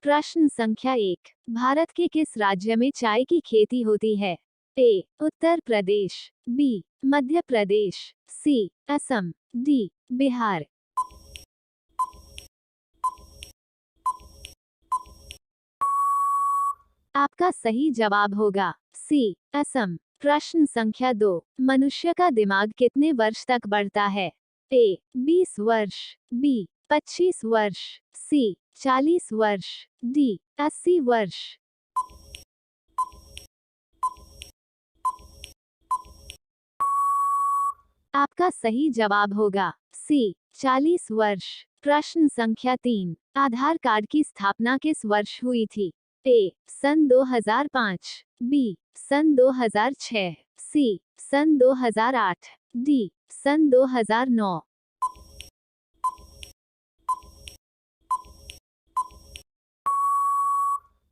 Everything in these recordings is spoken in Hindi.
प्रश्न संख्या 1। भारत के किस राज्य में चाय की खेती होती है? ए उत्तर प्रदेश, बी मध्य प्रदेश, सी असम, डी बिहार। आपका सही जवाब होगा सी असम। प्रश्न संख्या 2। मनुष्य का दिमाग कितने वर्ष तक बढ़ता है? ए 20 वर्ष, बी 25 वर्ष, सी 40 वर्ष, डी 80 वर्ष। आपका सही जवाब होगा सी 40 वर्ष। प्रश्न संख्या 3। आधार कार्ड की स्थापना किस वर्ष हुई थी? ए सन 2005, बी सन 2006, सी सन 2008, डी सन 2009।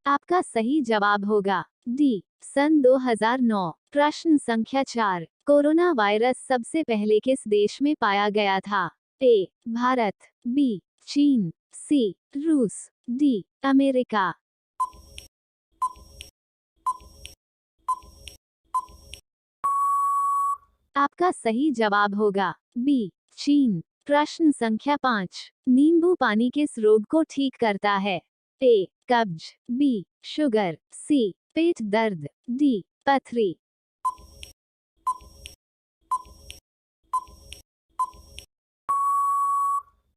आपका सही जवाब होगा डी सन 2009। प्रश्न संख्या 4। कोरोना वायरस सबसे पहले किस देश में पाया गया था? ए भारत, बी चीन, सी रूस, डी अमेरिका। आपका सही जवाब होगा बी चीन। प्रश्न संख्या 5। नींबू पानी किस रोग को ठीक करता है? ए कब्ज, बी शुगर, सी पेट दर्द, डी पथरी।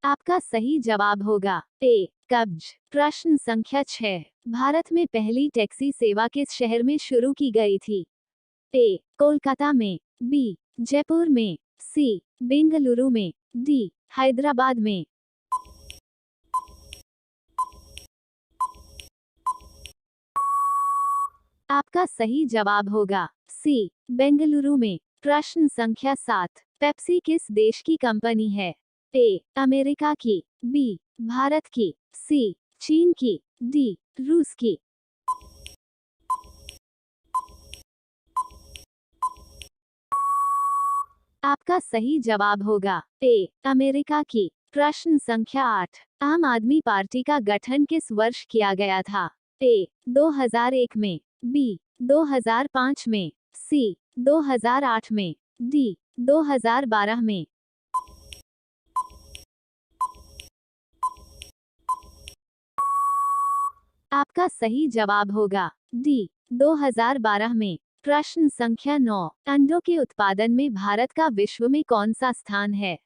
आपका सही जवाब होगा ए कब्ज। प्रश्न संख्या 6। भारत में पहली टैक्सी सेवा किस शहर में शुरू की गई थी? ए कोलकाता में, बी जयपुर में, सी बेंगलुरु में, डी हैदराबाद में। आपका सही जवाब होगा सी बेंगलुरु में। प्रश्न संख्या 7। पेप्सी किस देश की कंपनी है? ए अमेरिका की, बी भारत की, सी चीन की, डी रूस की। आपका सही जवाब होगा ए अमेरिका की। प्रश्न संख्या 8। आम आदमी पार्टी का गठन किस वर्ष किया गया था? ए 2001 में, बी 2005 में, सी 2008 में, डी 2012 में। आपका सही जवाब होगा डी 2012 में। प्रश्न संख्या 9। अंडों के उत्पादन में भारत का विश्व में कौन सा स्थान है?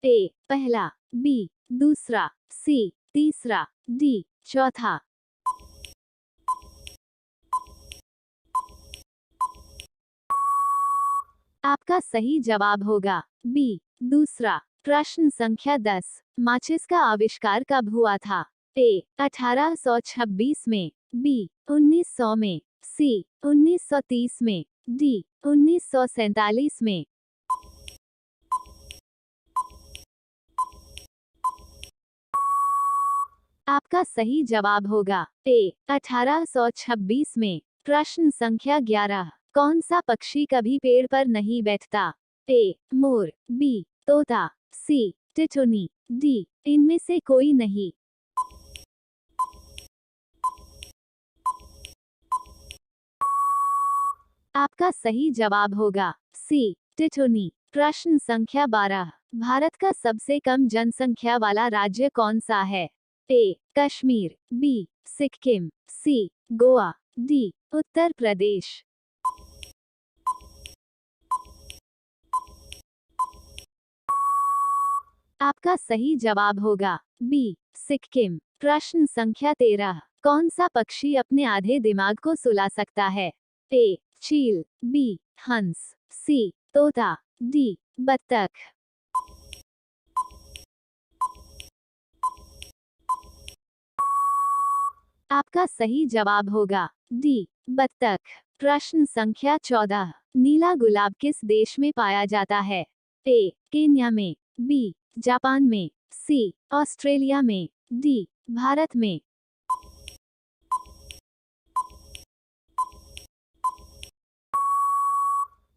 ए पहला, बी दूसरा, सी तीसरा, डी चौथा। आपका सही जवाब होगा बी दूसरा। प्रश्न संख्या 10। माचिस का आविष्कार कब हुआ था? ए 1826 में, बी 1900 में, सी 1930 में, डी 1947 में। आपका सही जवाब होगा ए 1826 में। प्रश्न संख्या 11। कौन सा पक्षी कभी पेड़ पर नहीं बैठता? ए मोर, बी तोता, सी टिटुनी, डी इनमें से कोई नहीं। आपका सही जवाब होगा सी टिटुनी। प्रश्न संख्या 12। भारत का सबसे कम जनसंख्या वाला राज्य कौन सा है? ए कश्मीर, बी सिक्किम, सी गोवा, डी उत्तर प्रदेश। आपका सही जवाब होगा बी सिक्किम। प्रश्न संख्या 13। कौन सा पक्षी अपने आधे दिमाग को सुला सकता है? ए चील, बी हंस, सी तोता, डी बत्तख। आपका सही जवाब होगा डी बत्तख। प्रश्न संख्या 14। नीला गुलाब किस देश में पाया जाता है? ए केन्या में, बी जापान में, सी ऑस्ट्रेलिया में, डी भारत में।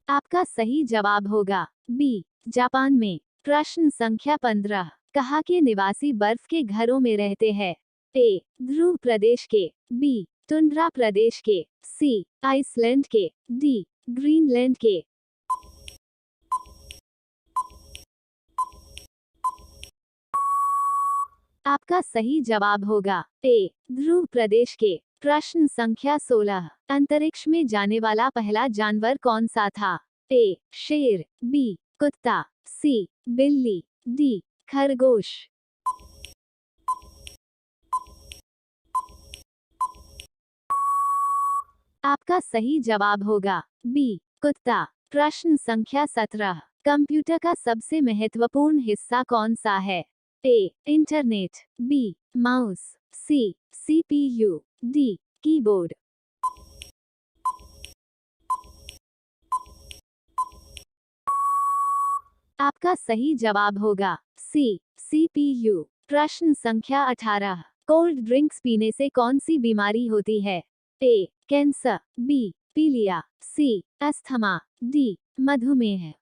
आपका सही जवाब होगा बी जापान में। प्रश्न संख्या 15। कहाँ के निवासी बर्फ के घरों में रहते हैं? ए ध्रुव प्रदेश के, बी टुंड्रा प्रदेश के, सी आइसलैंड के, डी ग्रीनलैंड के। आपका सही जवाब होगा ए ध्रुव प्रदेश के। प्रश्न संख्या 16, अंतरिक्ष में जाने वाला पहला जानवर कौन सा था? ए शेर, बी कुत्ता, सी बिल्ली, डी खरगोश। आपका सही जवाब होगा बी कुत्ता। प्रश्न संख्या 17, कंप्यूटर का सबसे महत्वपूर्ण हिस्सा कौन सा है? A internet, B mouse, C CPU, D keyboard. आपका सही जवाब होगा सी सीपीयू। प्रश्न संख्या 18, कोल्ड ड्रिंक्स पीने से कौन सी बीमारी होती है? ए कैंसर, बी पीलिया, सी अस्थमा, डी मधुमेह।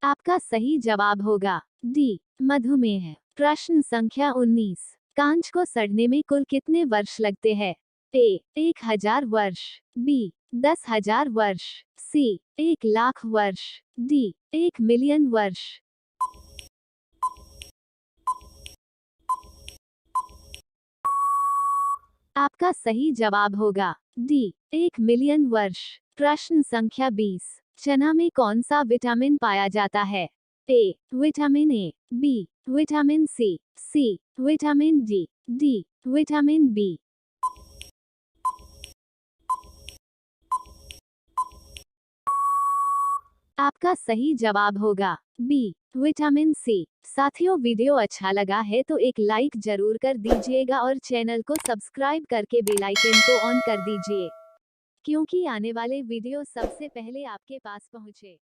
आपका सही जवाब होगा डी मधुमेह। प्रश्न संख्या 19, कांच को सड़ने में कुल कितने वर्ष लगते हैं? ए 1000 वर्ष, बी 10,000 वर्ष, सी 1,00,000 वर्ष, डी 1,000,000 वर्ष। आपका सही जवाब होगा डी 1,000,000 वर्ष। प्रश्न संख्या 20, चना में कौन सा विटामिन पाया जाता है? A vitamin A, B vitamin C, C vitamin D, D vitamin B. आपका सही जवाब होगा बी विटामिन सी। साथियों, वीडियो अच्छा लगा है तो एक लाइक जरूर कर दीजिएगा और चैनल को सब्सक्राइब करके बेल आइकन को ऑन कर दीजिए, क्योंकि आने वाले वीडियो सबसे पहले आपके पास पहुंचे।